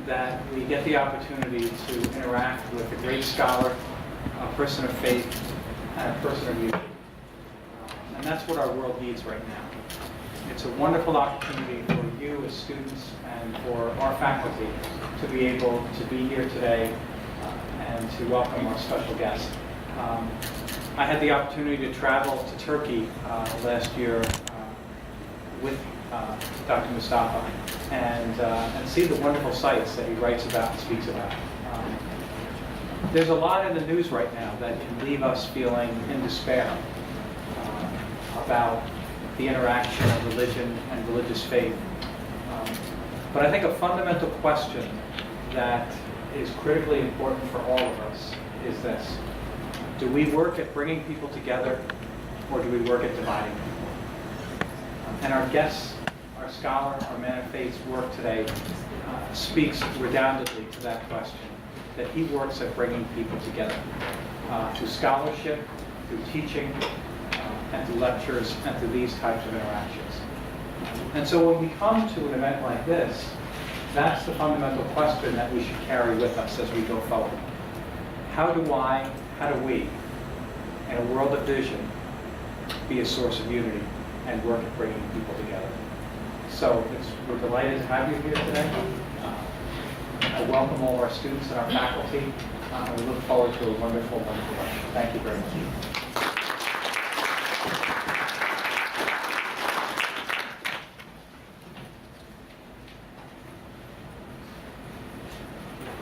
that we get the opportunity to interact with a great scholar, a person of faith, and a person of unity. And that's what our world needs right now. It's a wonderful opportunity for you as students and for our faculty to be able to be here today and to welcome our special guest. I had the opportunity to travel to Turkey last year with Dr. Mustafa and see the wonderful sites that he writes about and speaks about. There's a lot in the news right now that can leave us feeling in despair about the interaction of religion and religious faith. But I think a fundamental question that is critically important for all of us is this: do we work at bringing people together, or do we work at dividing them? And our guest, our scholar, our man of faith's work today speaks redoundingly to that question, that he works at bringing people together through scholarship, through teaching, and through lectures, and through these types of interactions. And so when we come to an event like this, that's the fundamental question that we should carry with us as we go forward. How do we, in a world of division, be a source of unity and work at bringing people together? So we're delighted to have you here today. I welcome all our students and our faculty. And we look forward to a wonderful, wonderful lecture. Thank you very much.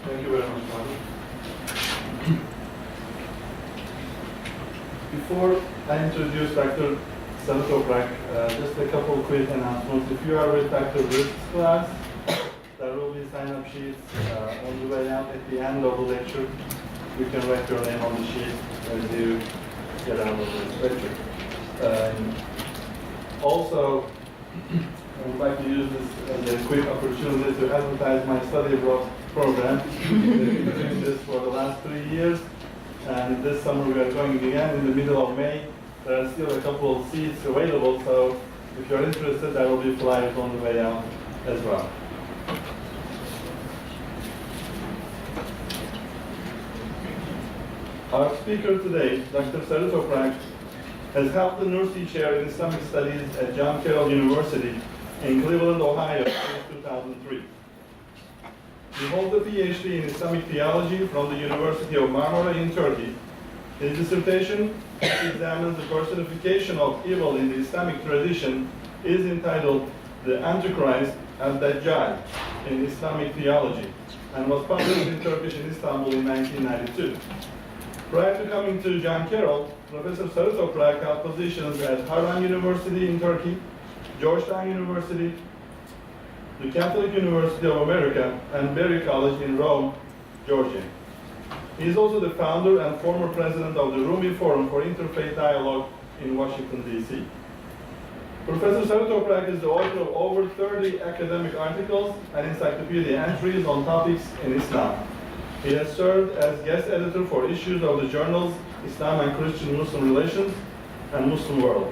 Thank you very much, Father. Before I introduce Dr. Saritoprak, just a couple of quick announcements. If you are with Dr. Ritz's class, there will be sign-up sheets on the way out at the end of the lecture. You can write your name on the sheet as you get out of the lecture. Also, I would like to use this as a quick opportunity to advertise my study abroad program. We've been doing this for the last 3 years, and this summer we are going again in the middle of May. There are still a couple of seats available, so if you're interested, there will be flyers on the way out as well. Our speaker today, Dr. Saritoprak, has held the Nursi Chair in Islamic Studies at John Carroll University in Cleveland, Ohio since 2003. He holds a PhD in Islamic theology from the University of Marmara in Turkey. His dissertation, which examines the personification of evil in the Islamic tradition, is entitled "The Antichrist and Dajjal in Islamic Theology," and was published in Turkish in Istanbul in 1992. Prior to coming to John Carroll, Professor Saritoprak held positions at Harran University in Turkey, Georgetown University, the Catholic University of America, and Berry College in Rome, Georgia. He is also the founder and former president of the Rumi Forum for Interfaith Dialogue in Washington, D.C. Professor Saritoprak is the author of over 30 academic articles and encyclopedia entries on topics in Islam. He has served as guest editor for issues of the journals Islam and Christian-Muslim Relations and Muslim World.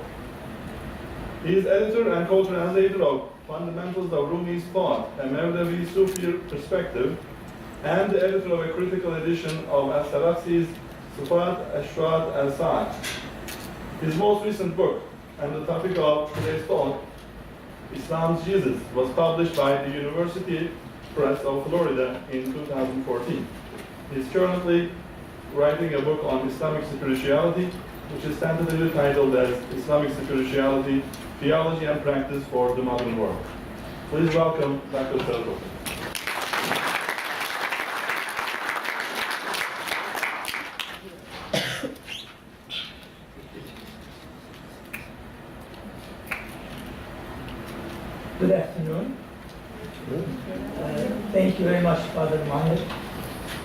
He is editor and co-translator of Fundamentals of Rumi's Thought, a Mevlevi Sufi Perspective, and the editor of a critical edition of Al-Saraksi's Sifat al-Shuad al-Sa'ad. His most recent book, and the topic of today's talk, Islam's Jesus, was published by the University Press of Florida in 2014. He is currently writing a book on Islamic spirituality, which is tentatively titled as Islamic Spirituality, Theology and Practice for the Modern World. Please welcome Dr. Saritoprak. Good afternoon. Thank you very much, Father Mahir,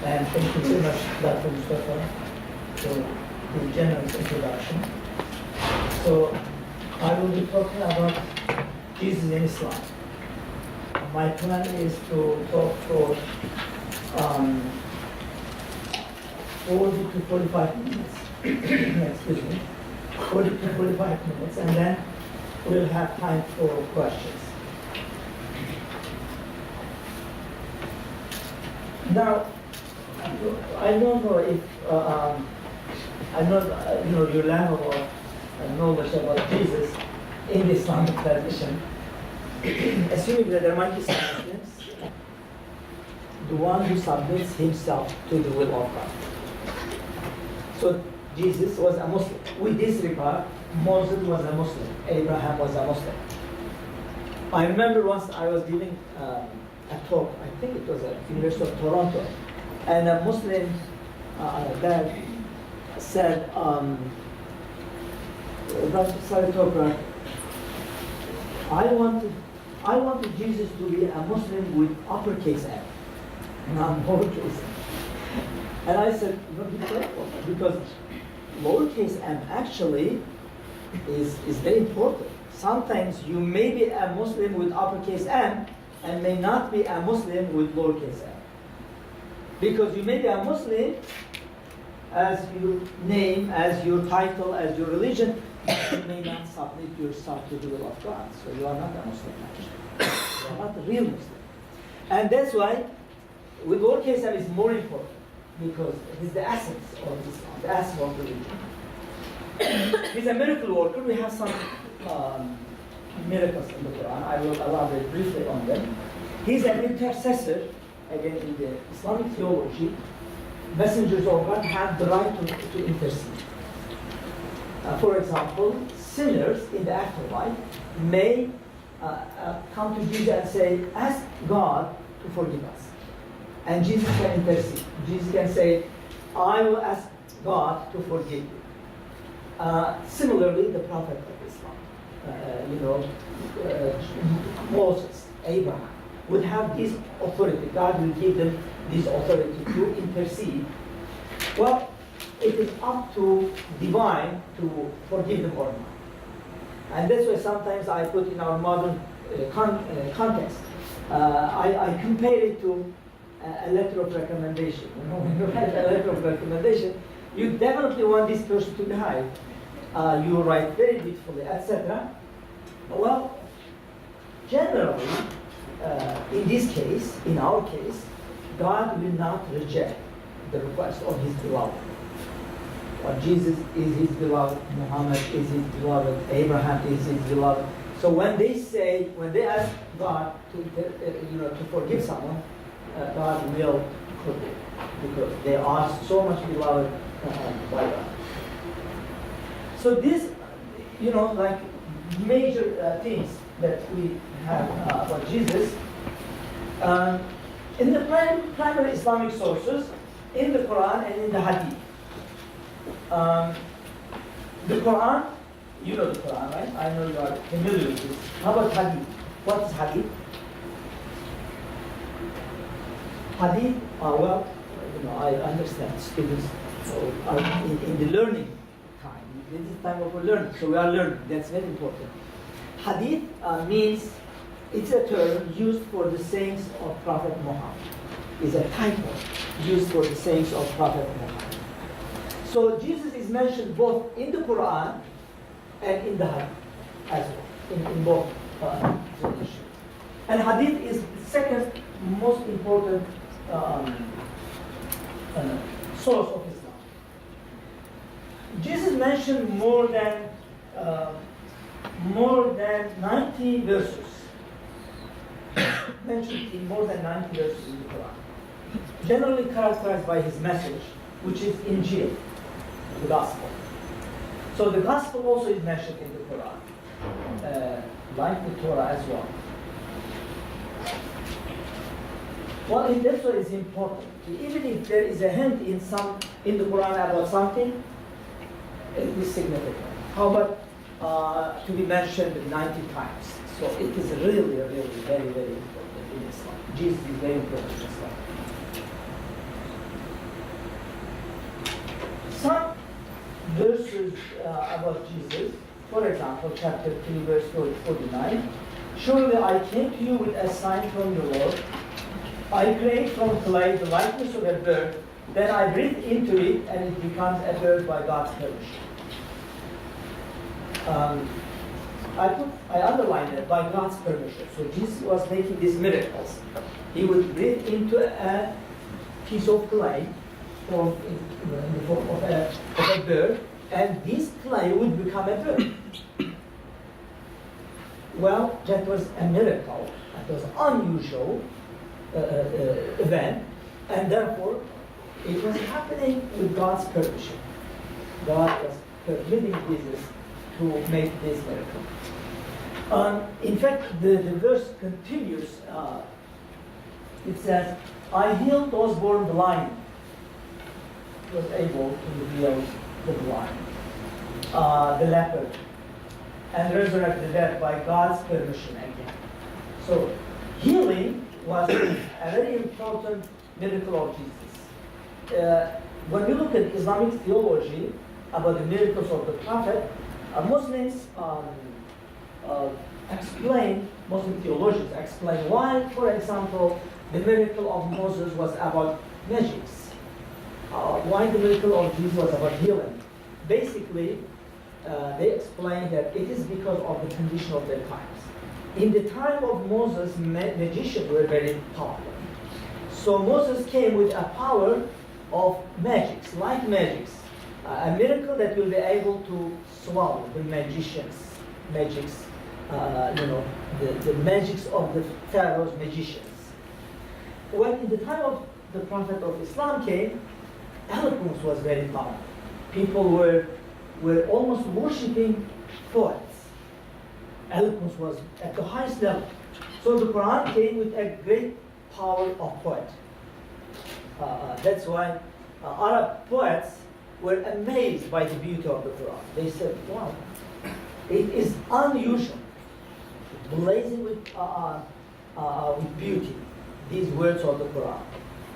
and thank you very much, Dr. Mustafa, for the generous introduction. So, I will be talking about Jesus in Islam. My plan is to talk for 40 to 45 minutes. Excuse me. 40 to 45 minutes, and then we'll have time for questions. Now, I don't know if I know your level of knowledge about Jesus in the Islamic tradition. Assuming that there might be some Muslims, the one who submits himself to the will of God. So Jesus was a Muslim. With this regard, Moses was a Muslim. Abraham was a Muslim. I remember once I was giving a talk, I think it was at the University of Toronto, and a Muslim guy said, Zeki Saritoprak, I wanted Jesus to be a Muslim with uppercase M, not lowercase m. And I said, be careful, because lowercase m actually is very important. Sometimes you may be a Muslim with uppercase M and may not be a Muslim with lowercase m. Because you may be a Muslim as your name, as your title, as your religion, you may not submit yourself to the will of God. So you are not a Muslim actually. You are not a real Muslim. And that's why with lowercase m is more important, because it is the essence of Islam, the essence of religion. He's a miracle worker. We have some miracles in the Quran. I will elaborate briefly on them. He's an intercessor. Again, in the Islamic theology, messengers of God have the right to intercede. For example, sinners in the afterlife may come to Jesus and say, ask God to forgive us. And Jesus can intercede. Jesus can say, I will ask God to forgive you. Similarly, the Prophet of Islam, Moses, Abraham, would have this authority. God will give them this authority to intercede. Well, it is up to divine to forgive them or not. And that's why sometimes I put in our modern context, I compare it to a letter of recommendation. When you write a letter of recommendation, you definitely want this person to be hired. You write very beautifully, etc. Well, generally, in this case, in our case, God will not reject the request of His beloved. Well, Jesus is His beloved, Muhammad is His beloved, Abraham is His beloved. So when they ask God to forgive someone, God will forgive, because they are so much beloved by God. So this, like major things that we have about Jesus, in the primary Islamic sources, in the Quran and in the Hadith. The Quran, you know the Quran, right? I know you are familiar with this. How about Hadith? What is Hadith? Hadith, I understand students are in the learning time. This is time of learning, so we are learning. That's very important. Hadith means, it's a term used for the sayings of Prophet Muhammad. It's a title used for the sayings of Prophet Muhammad. So Jesus is mentioned both in the Quran and in the Hadith as well, in both traditions. And Hadith is the second most important source of Islam. Jesus mentioned more than 90 verses. Mentioned in more than 90 verses in the Quran. Generally characterized by his message, which is Injil, the Gospel. So the Gospel also is mentioned in the Quran, like the Torah as well. Well, that's what is important. Even if there is a hint in the Quran about something, it is significant. How about to be mentioned 90 times? So it is really, really, very, very important in Islam. Jesus is very important in Islam. Some verses about Jesus, for example, chapter 3, verse 49, surely I came to you with a sign from the Lord. I create from clay the likeness of a bird, then I breathe into it and it becomes a bird by God's permission. I underline that, by God's permission. So Jesus was making these miracles. He would breathe into a piece of clay formed in the form of a bird, and this clay would become a bird. Well, that was a miracle. It was unusual event, and therefore it was happening with God's permission. God was permitting Jesus to make this miracle. In fact, the verse continues. It says, I healed those born blind. Was able to heal the blind, the leper, and resurrect the dead by God's permission again. So healing was a very important miracle of Jesus. When we look at Islamic theology about the miracles of the Prophet, Muslim theologians explain why, for example, the miracle of Moses was about magics. Why the miracle of Jesus was about healing. Basically, they explain that it is because of the condition of their times. In the time of Moses, magicians were very popular. So Moses came with a power of magics, like magics. A miracle that will be able to swallow the magics, the magics of the Pharaoh's magicians. When in the time of the Prophet of Islam came, eloquence was very common. People were almost worshipping poets. Eloquence was at the highest level. So the Quran came with a great power of poetry. That's why Arab poets were amazed by the beauty of the Quran. They said, wow, it is unusual, blazing with beauty, these words of the Quran.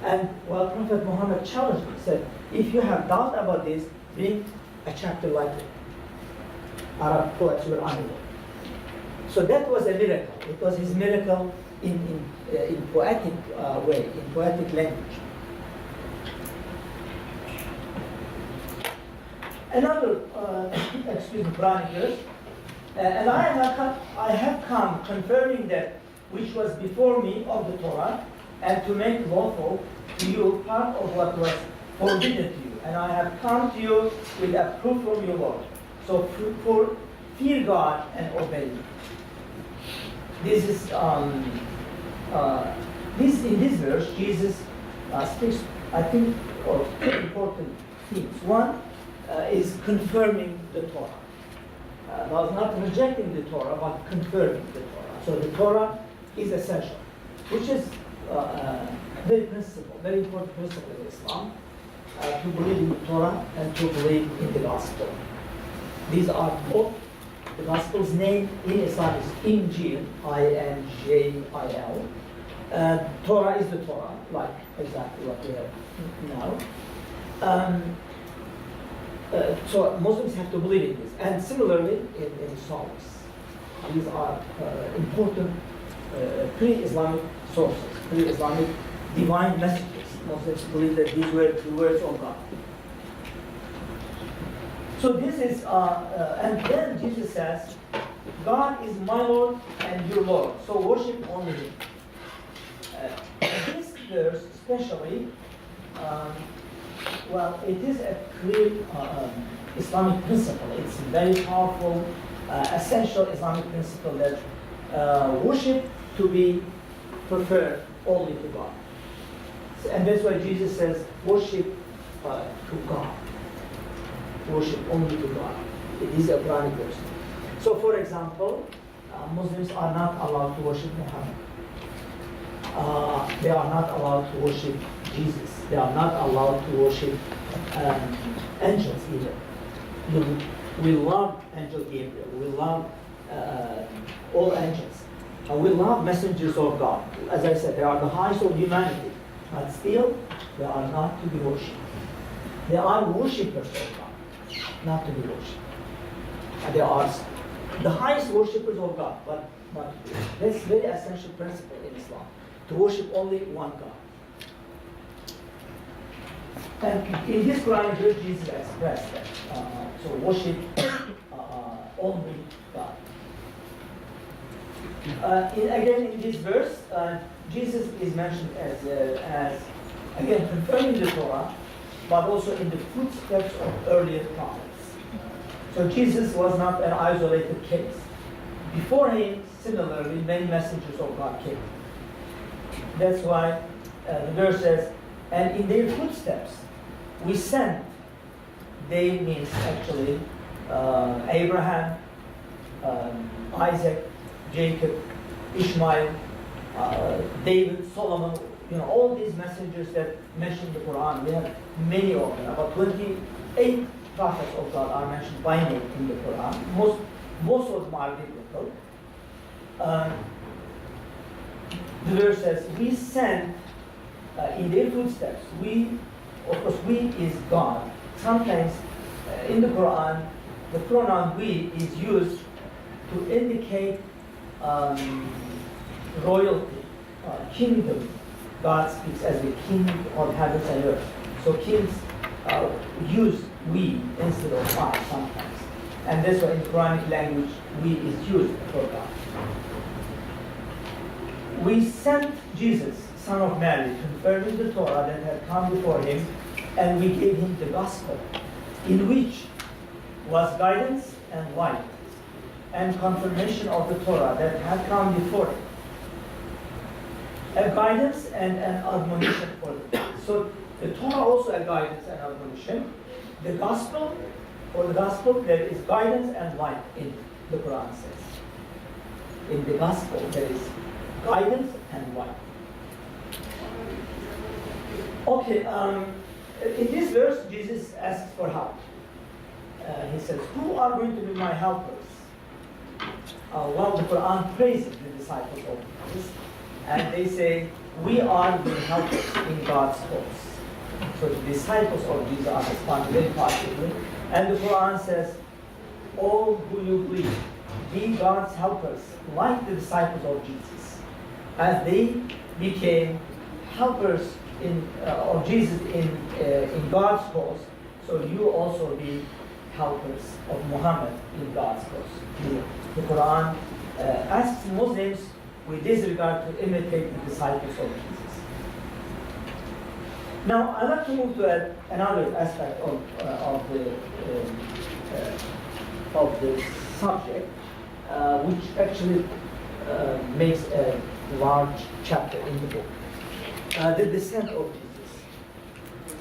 And while Prophet Muhammad challenged me, said, if you have doubt about this, bring a chapter like it. Arab poets were unable. So that was a miracle. It was his miracle in poetic way, in poetic language. Another, Quranic verse, and I have come confirming that which was before me of the Torah, and to make lawful to you part of what was forbidden to you. And I have come to you with a proof from your Lord. So for fear God and obey me. This is in this verse Jesus speaks, I think, of two important things. One is confirming the Torah. Was not rejecting the Torah, but confirming the Torah. So the Torah is essential, which is very important principle in Islam, to believe in the Torah and to believe in the Gospel. These are both, the Gospel's name in Islam is Injil, I-N-J-I-L. Torah is the Torah, like exactly what we have now. So Muslims have to believe in this. And similarly, in Psalms. These are important pre-Islamic sources, pre-Islamic divine messages. Muslims believe that these were the words of God. So this is, and then Jesus says, God is my Lord and your Lord, so worship only Him. This verse especially, well, it is a clear Islamic principle. It's a very powerful, essential Islamic principle that worship to be preferred only to God. And that's why Jesus says, worship to God. Worship only to God. It is a Quranic verse. So, for example, Muslims are not allowed to worship Muhammad. They are not allowed to worship Jesus. They are not allowed to worship angels either. We love Angel Gabriel. We love all angels. We love messengers of God. As I said, they are the highest of humanity. But still, they are not to be worshipped. They are worshippers of God, not to be worshipped. And they are the highest worshippers of God, but that's a very essential principle in Islam, to worship only one God. And in this Quranic verse, Jesus expressed that. So worship only God. Again, in this verse, Jesus is mentioned as again, confirming the Torah, but also in the footsteps of earlier prophets. So Jesus was not an isolated case. Before him, similarly, many messengers of God came. That's why the verse says, and in their footsteps we sent. They means actually Abraham, Isaac, Jacob, Ishmael, David, Solomon, all these messengers that mentioned in the Quran. We have many of them. About 28 prophets of God are mentioned by name in the Quran. Most of them are biblical. The verse says, we sent in their footsteps. We, of course, we is God. Sometimes in the Quran, the pronoun we is used to indicate royalty, kingdom. God speaks as the king of heaven and earth. So kings use we instead of I sometimes. And that's why in Quranic language, we is used for God. We sent Jesus, son of Mary, confirming the Torah that had come before him, and we gave him the gospel, in which was guidance and light, and confirmation of the Torah that had come before him. A guidance and an admonition for them. So the Torah also a guidance and admonition. The gospel, there is guidance and light in the Quran says. In the gospel there is guidance and light. Okay, in this verse Jesus asks for help. He says, who are going to be my helpers? Well, the Quran praises the disciples of Jesus, and they say, we are the helpers in God's cause. So the disciples of Jesus are responding very positively. And the Quran says, all who you believe, be God's helpers, like the disciples of Jesus. As they became helpers of Jesus in God's cause, so you also be helpers of Muhammad in God's cause. The Quran asks Muslims with this regard to imitate the disciples of Jesus. Now, I'd like to move to another aspect of the subject, which actually makes a large chapter in the book. The descent of Jesus.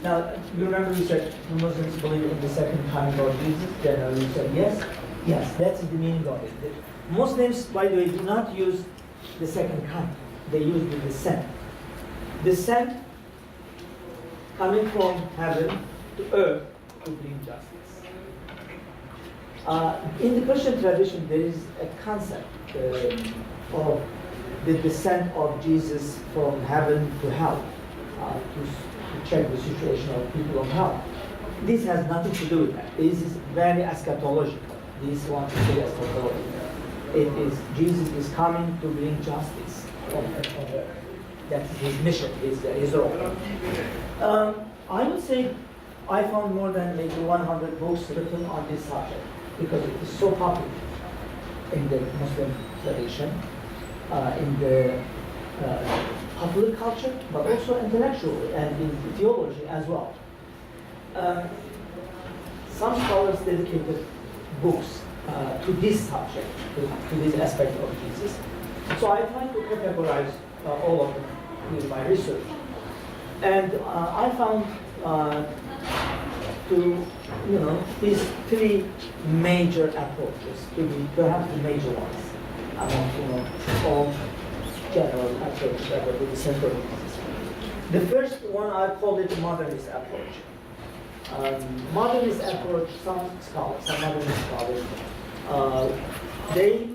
Now, you remember we said the Muslims believe in the second coming of Jesus? Generally, we said yes, that's the meaning of it. The Muslims, by the way, do not use the second coming. They use the descent. Descent coming from heaven to earth to bring justice. In the Christian tradition, there is a concept of the descent of Jesus from heaven to hell, to check the situation of people of hell. This has nothing to do with that. This is very eschatological. This one is very eschatological. It is Jesus is coming to bring justice on earth. That's his mission, his role. I would say I found more than maybe 100 books written on this subject because it is so popular in the Muslim tradition, in the popular culture, but also intellectually and in theology as well. Some scholars dedicated books to this subject, to this aspect of Jesus. So I tried to categorize all of them in my research. And I found these three major approaches to be perhaps the major ones among all general approaches about the descent of Jesus. The first one I call it the modernist approach. Modernist approach, some modernist scholars, they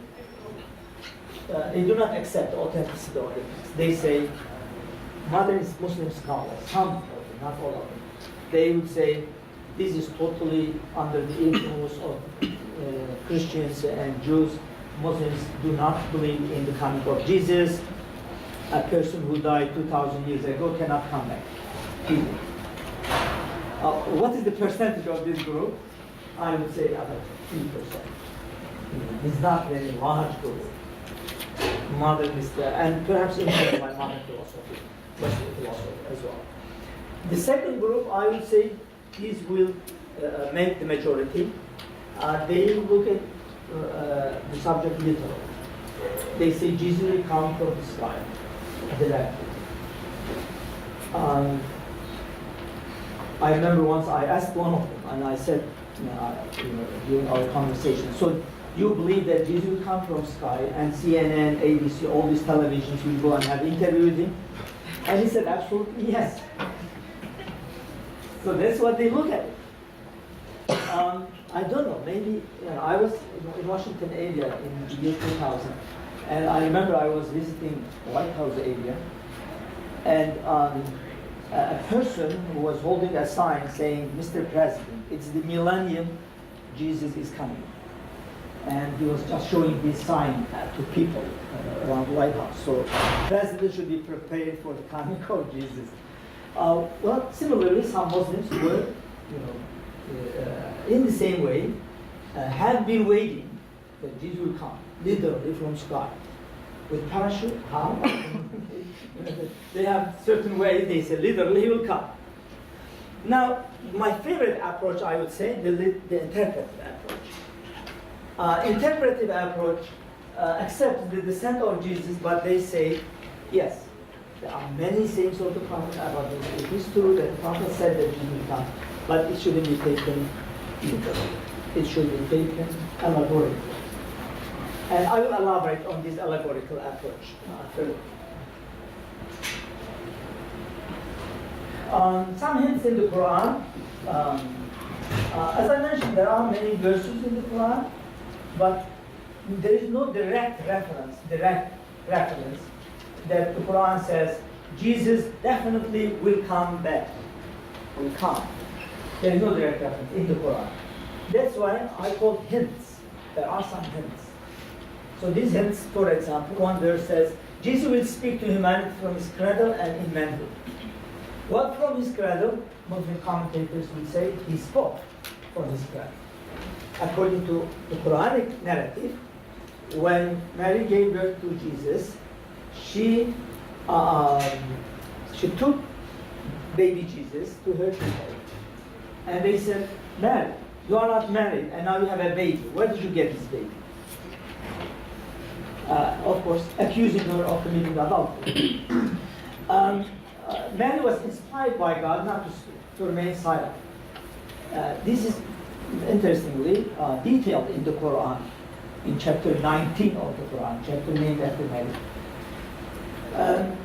do not accept the authenticity of the text. They say, modernist Muslim scholars, some of them, not all of them, they would say this is totally under the influence of Christians and Jews. Muslims do not believe in the coming of Jesus. A person who died 2,000 years ago cannot come back. What is the percentage of this group? I would say about 3%. It's not a very large group. Modernist, and perhaps influenced by modern philosophy, Western philosophy as well. The second group, I would say, these will make the majority. They look at the subject literally. They say Jesus will come from the sky, directly. I remember once I asked one of them, and I said, during our conversation, so you believe that Jesus will come from sky, and CNN, ABC, all these televisions will go and have interview with him? And he said, absolutely yes. So that's what they look at. I don't know, maybe, I was in Washington area in the year 2000, and I remember I was visiting White House area, and a person who was holding a sign saying, Mr. President, it's the millennium, Jesus is coming. And he was just showing this sign to people around the White House. So President should be prepared for the coming of Jesus. Well, similarly, some Muslims were, in the same way, have been waiting that Jesus will come, literally from sky. With parachute, how? They have certain ways, they say literally he will come. Now, my favorite approach, I would say, the interpretive approach. Interpretive approach accepts the descent of Jesus, but they say, yes, there are many sayings of the Prophet about this. It is true that the Prophet said that he will come, but it shouldn't be taken literally. It should be taken allegorically. And I will elaborate on this allegorical approach further. Some hints in the Quran. As I mentioned, there are many verses in the Quran, but there is no direct reference that the Quran says Jesus definitely will come back. Will come. There is no direct reference in the Quran. That's why I call hints. There are some hints. So these hints, for example, one verse says, Jesus will speak to humanity from his cradle and in manhood. What from his cradle? Muslim commentators will say he spoke from his cradle. According to the Quranic narrative, when Mary gave birth to Jesus, she took baby Jesus to her people. And they said, Mary, you are not married and now you have a baby. Where did you get this baby? Of course, accusing her of committing adultery. Mary was inspired by God not to speak, to remain silent. This is interestingly detailed in the Quran, in chapter 19 of the Quran, chapter named after Mary.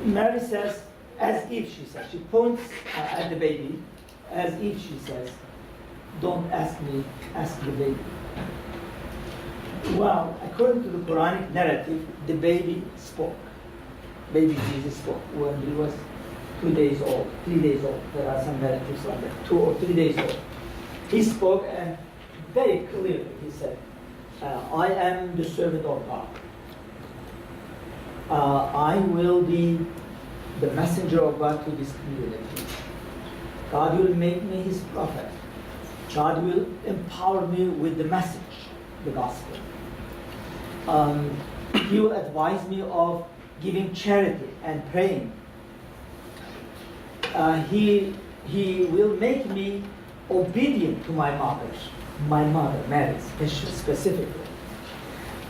Mary says, as if she says, she points at the baby, as if she says, don't ask me, ask the baby. Well, according to the Quranic narrative, the baby spoke. Baby Jesus spoke when he was 2 days old, 3 days old. There are some narratives like that, 2 or 3 days old. He spoke and very clearly he said, I am the servant of God. I will be the messenger of God to this community. God will make me his prophet. God will empower me with the message, the gospel. He will advise me of giving charity and praying. He will make me obedient to my mother, Mary, specifically.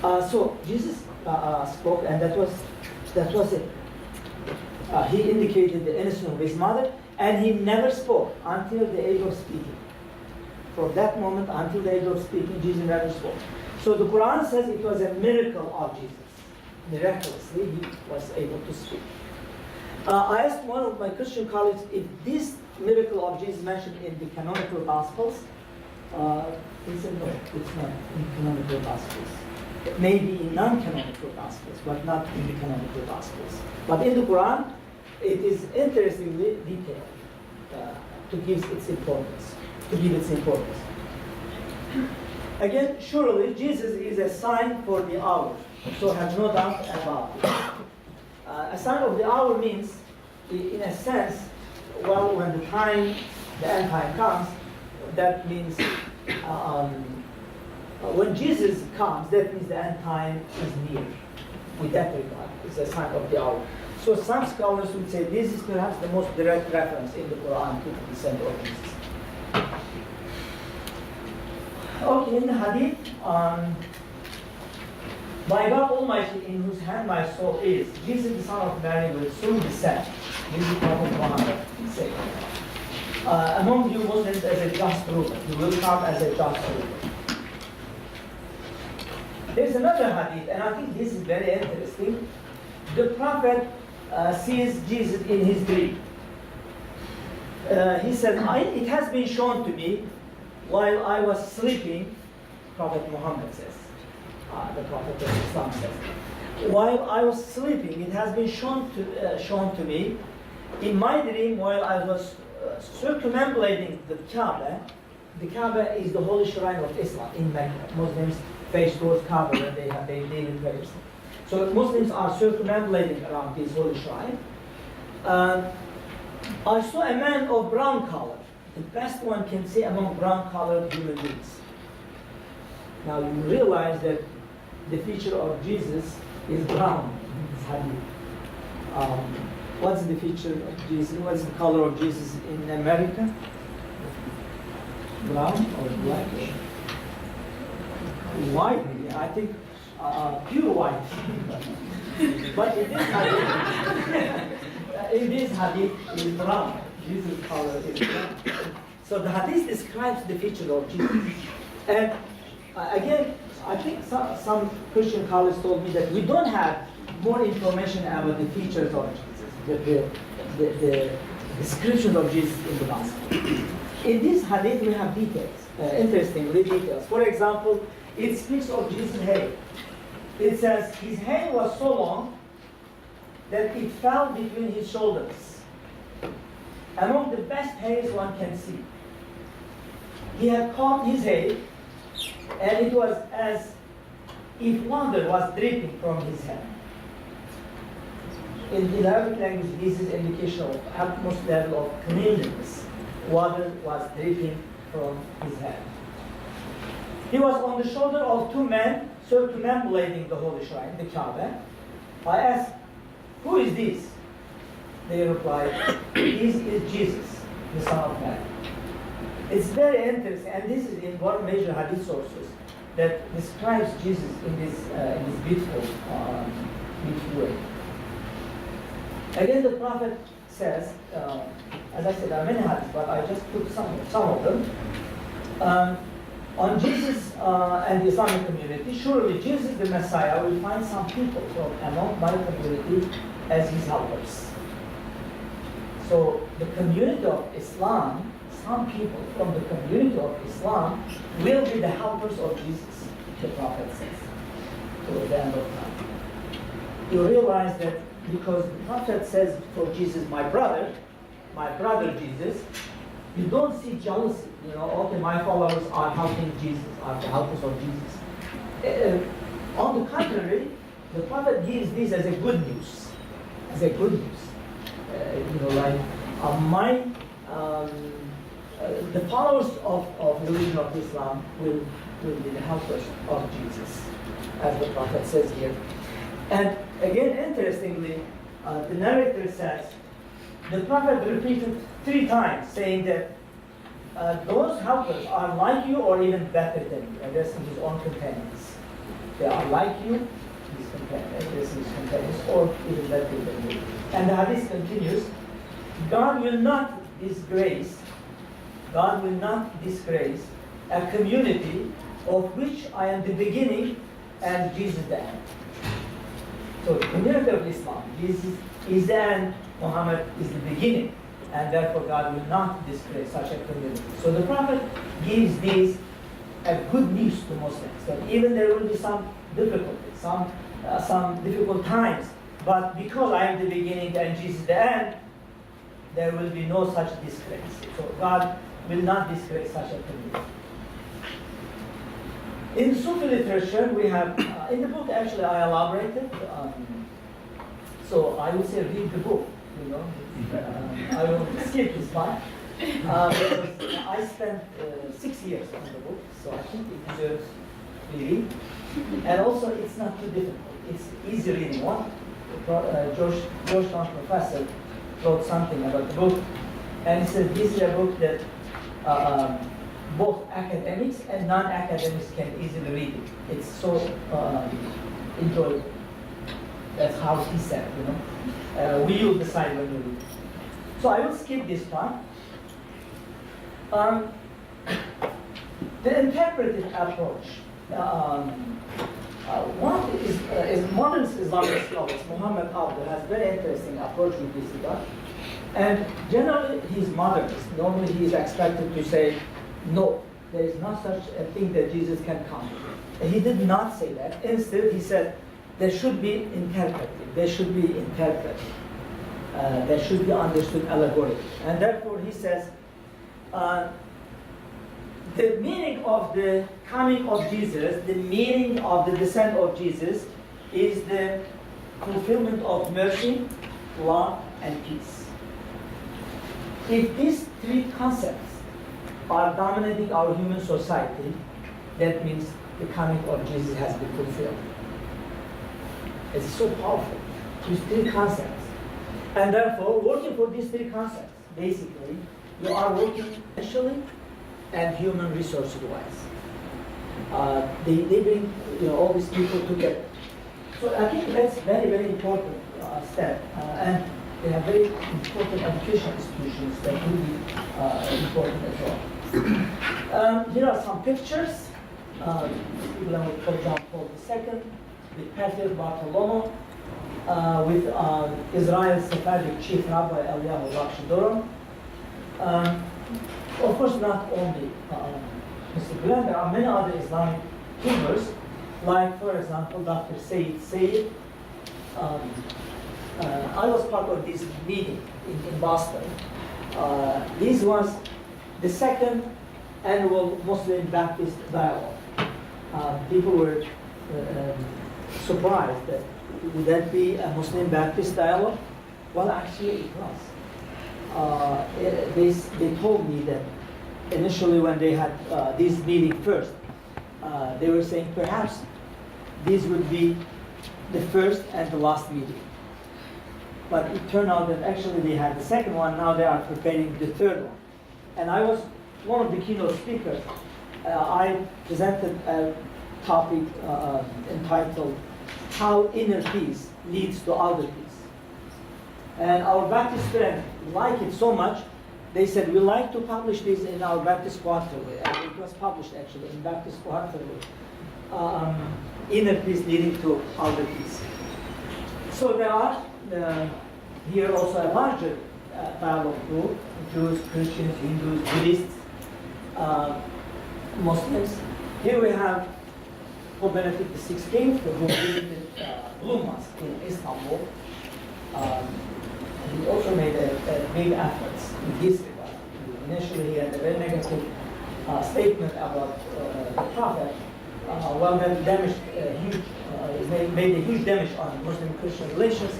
So Jesus spoke, and that was it. He indicated the innocence of his mother, and he never spoke until the age of speaking. From that moment until the age of speaking, Jesus never spoke. So the Quran says it was a miracle of Jesus. Miraculously, he was able to speak. I asked one of my Christian colleagues if this miracle of Jesus mentioned in the canonical Gospels. He said no, it's not in canonical Gospels. It may be in non-canonical Gospels, but not in the canonical Gospels. But in the Quran, it is interestingly detailed to give its importance. Again, surely Jesus is a sign for the hour, so have no doubt about it. A sign of the hour means, in a sense, well, when the end time comes, that means when Jesus comes, that means the end time is near. With that regard, it's a sign of the hour. So some scholars would say this is perhaps the most direct reference in the Quran to the descent of Jesus. Okay, in the hadith, by God Almighty, in whose hand my soul is, Jesus the son of Mary will soon descend. This is Prophet Muhammad said. Among you Muslims as a just ruler. He will come as a just ruler. There's another hadith, and I think this is very interesting. The Prophet sees Jesus in his dream. He said, it has been shown to me while I was sleeping, Prophet Muhammad says, the Prophet of Islam says, while I was sleeping, it has been shown to me in my dream while I was circumambulating the Kaaba. The Kaaba is the holy shrine of Islam in Mecca. Muslims face towards Kaaba when they have their daily prayers. So Muslims are circumambulating around this holy shrine. I saw a man of brown color, the best one can see among brown-colored human beings. Now you realize that the feature of Jesus is brown in this hadith. What's the feature of Jesus? What's the color of Jesus in America? Brown or black? White, I think pure white. But in this hadith is brown. Jesus' color is brown. So the hadith describes the feature of Jesus. And again, I think some Christian colleagues told me that we don't have more information about the features of Jesus, the description of Jesus in the Gospel. In this hadith, we have details, interestingly details. For example, it speaks of Jesus' hair. It says his hair was so long that it fell between his shoulders. Among the best hairs one can see. He had combed his hair, and it was as if water was dripping from his head. In the Arabic language, this is indication of utmost level of cleanliness. Water was dripping from his head. He was on the shoulder of two men circumambulating the holy shrine, the Kaaba. I asked, who is this? They replied, this is Jesus, the Son of Man. It's very interesting, and this is in one major hadith sources that describes Jesus in this beautiful way. Again, the Prophet says, as I said, there are many hadiths, but I just took some of them. On Jesus and the Islamic community, surely Jesus the Messiah will find some people from among my community as his helpers. So the community of Islam, some people from the community of Islam will be the helpers of Jesus, the Prophet says, towards the end of time. You realize that because the Prophet says for Jesus, my brother Jesus, you don't see jealousy. You know, okay, my followers are helping Jesus, are the helpers of Jesus. On the contrary, the Prophet gives this as a good news. As a good news. The followers of the religion of Islam will be the helpers of Jesus, as the Prophet says here. And again, interestingly, the narrator says, the Prophet repeated 3 times, saying that those helpers are like you or even better than you, addressing his own companions. They are like you, addressing his companions, or even better than you. And the hadith continues, God will not disgrace a community of which I am the beginning and Jesus the end. So the community of Islam, Jesus is the end, Muhammad is the beginning, and therefore God will not disgrace such a community. So the Prophet gives this a good news to Muslims, that even there will be some difficulties, some difficult times, but because I am the beginning and Jesus the end, there will be no such disgrace. So God will not disgrace such a community. In Sufi literature, we have, in the book actually I elaborated, so I would say read the book, you know. I will skip this part, because I spent 6 years on the book, so I think it deserves reading. And also it's not too difficult, it's easy reading one. Georgetown professor wrote something about the book, and he said this is a book that both academics and non-academics can easily read it. It's so enjoyable. That's how he said, you know. We will decide when we read it. So I will skip this part. The interpretive approach. One is modern Islamic scholars, Muhammad Abdul, has very interesting approach with this regard. And generally, he's modernist. Normally, he is expected to say, no, there is not such a thing that Jesus can come. And he did not say that. Instead, he said, there should be interpreted. There should be interpreted. There should be understood allegorically. And therefore, he says, the meaning of the coming of Jesus, the meaning of the descent of Jesus, is the fulfillment of mercy, love, and peace. If these three concepts are dominating our human society, that means the coming of Jesus has been fulfilled. It's so powerful, these three concepts. And therefore, working for these three concepts, basically, you are working financially and human resource-wise. They bring all these people together. So I think that's very, very important step. And they have very important education institutions that will be important as well. Here are some pictures. For example, Paul II, with Patriarch Bartolomeo, with Israel's Sephardic Chief Rabbi Eliyahu Bakshi. Of course, not only Mr. Glenn, there are many other Islamic figures, like, for example, Dr. Sayyid. I was part of this meeting in Boston. This was the second annual Muslim Baptist dialogue. People were surprised that would that be a Muslim Baptist dialogue? Well, actually, it was. They told me that initially when they had this meeting first, they were saying perhaps this would be the first and the last meeting. But it turned out that actually they had the second one, now they are preparing the third one. And I was one of the keynote speakers. I presented a topic entitled How Inner Peace Leads to Outer Peace. And our Baptist friends liked it so much, they said, we like to publish this in our Baptist Quarterly. And it was published actually in Baptist Quarterly. Inner peace leading to outer peace. So there are here also a larger dialogue group, Jews, Christians, Hindus, Buddhists, Muslims. Here we have Pope Benedict XVI, who visited Blue Mosque in Istanbul. He also made a big efforts in this regard. Initially, he had a very negative statement about the Prophet. Well, that damaged made a huge damage on Muslim-Christian relations.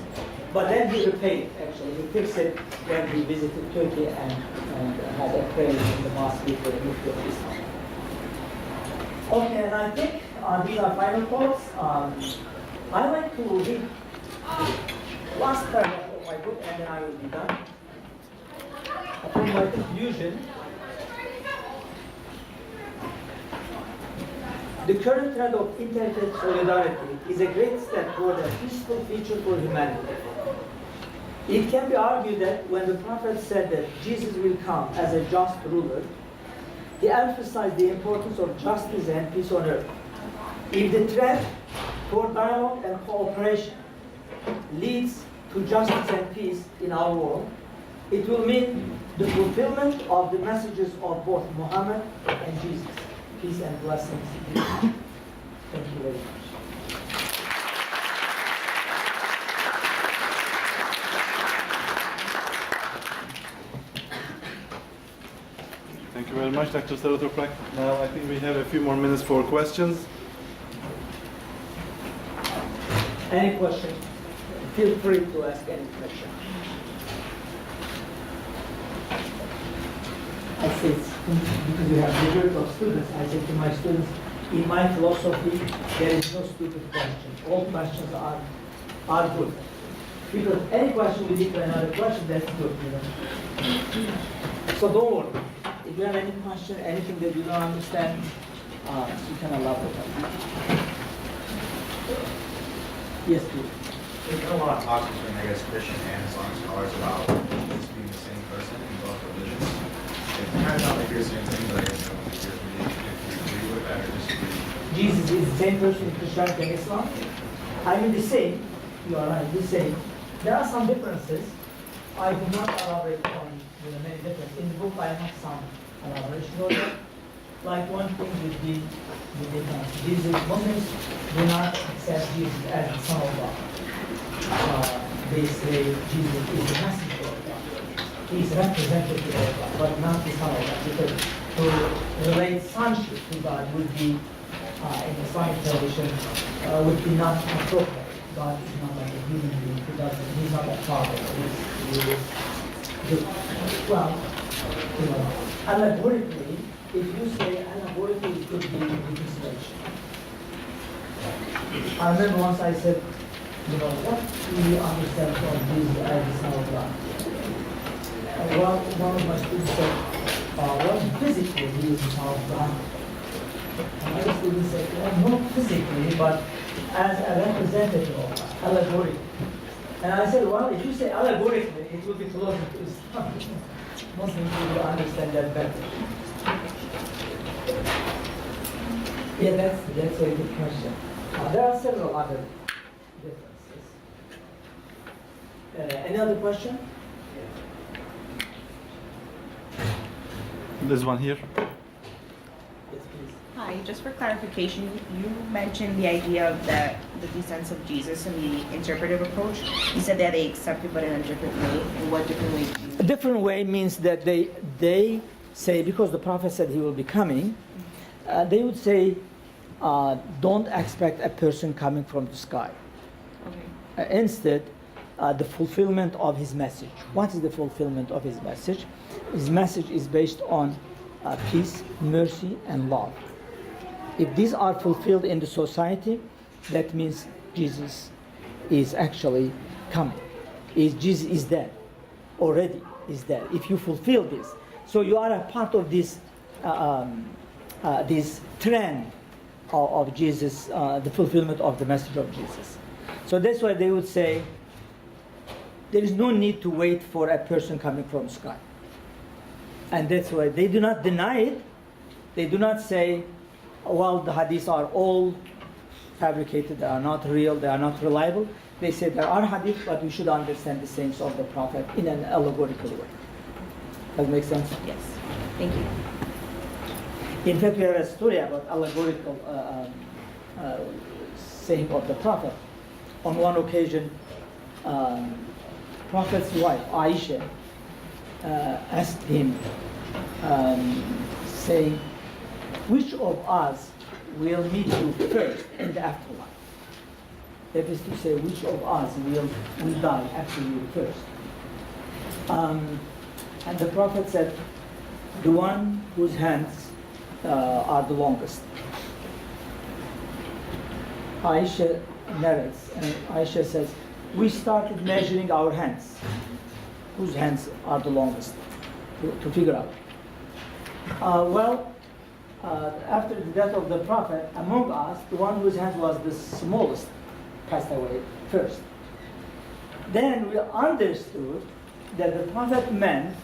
But then he repaid, actually. He fixed it when he visited Turkey and had a prayer in the mosque with the Mufti of Islam. Okay, and I think these are final thoughts. I like to read the last paragraph of my book, and then I will be done. Upon my conclusion, the current trend of interfaith solidarity is a great step toward a peaceful future for humanity. It can be argued that when the Prophet said that Jesus will come as a just ruler, he emphasized the importance of justice and peace on earth. If the trend toward dialogue and cooperation leads to justice and peace in our world, it will mean the fulfillment of the messages of both Muhammad and Jesus. Peace and blessings. Thank you very much. Thank you very much, Dr. Saritoprak. Now I think we have a few more minutes for questions. Any question? Feel free to ask any question. I say it's because you have majority of students, I say to my students, in my philosophy, there is no stupid question. All questions are good. Because any question will lead to another question, that's good, you know. So don't worry. If you have any question, anything that you don't understand, you can elaborate on that. Yes, please. There's been a lot of talk between, I guess, Christian and Islamic scholars about Jesus being the same person in both religions. It kind of sounds like you're saying something, but I guess I don't think if you agree with that or disagree. Jesus is the same person in Christianity and Islam. I mean the same. You are right, the same. There are some differences. I do not elaborate on many differences. In the book I have some elaboration on that. Like one thing would be the difference. Jesus, Muslims do not accept Jesus as the Son of God. They say Jesus is the messenger of God. He is representative of God, but not the Son of God. Because to relate sonship to God would be, in the Islamic tradition, would be not appropriate. God is not like a human being. He's not a father. Well, you know, allegorically, if you say allegorically, it could be reconciliation. I remember once I said, you know, what do you understand from Jesus as the Son of God? Well, one of my students said, well, physically he is the Son of God. And other students said, well, not physically, but as a representative of God, allegorically. And I said, well, if you say allegorically, it will be closer to Islam. Muslims will understand that better. Yeah, that's a good question. There are several other differences. Any other question? There's one here. Yes, please. Hi, just for clarification, you mentioned the idea of the descent of Jesus and the interpretive approach. You said that they accept it, but in a different way. In what different way? A different way means that they say, because the prophet said he will be coming, they would say, don't expect a person coming from the sky. Okay. Instead, the fulfillment of his message. What is the fulfillment of his message? His message is based on peace, mercy, and love. If these are fulfilled in the society, that means Jesus is actually coming. Jesus is there, already is there. If you fulfill this, so you are a part of this this trend of Jesus, the fulfillment of the message of Jesus. So that's why they would say there is no need to wait for a person coming from the sky. And that's why they do not deny it. They do not say, well, the hadiths are all fabricated, they are not real, they are not reliable. They say there are hadiths, but we should understand the sayings of the Prophet in an allegorical way. Does that make sense? Yes. Thank you. In fact, we have a story about allegorical saying of the Prophet. On one occasion, Prophet's wife, Aisha, asked him, saying, which of us will meet you first in the afterlife? That is to say, which of us will die after you first? And the Prophet said, the one whose hands are the longest. Aisha narrates, and Aisha says, we started measuring our hands. Whose hands are the longest? To figure out. After the death of the Prophet, among us, the one whose hand was the smallest passed away first. Then we understood that the Prophet meant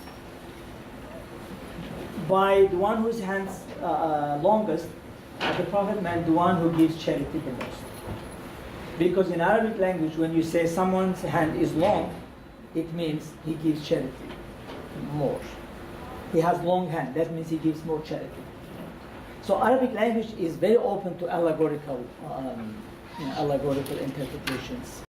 by the one whose hands longest, the Prophet meant the one who gives charity the most. Because in Arabic language, when you say someone's hand is long, it means he gives charity more. He has long hand, that means he gives more charity. So Arabic language is very open to allegorical interpretations.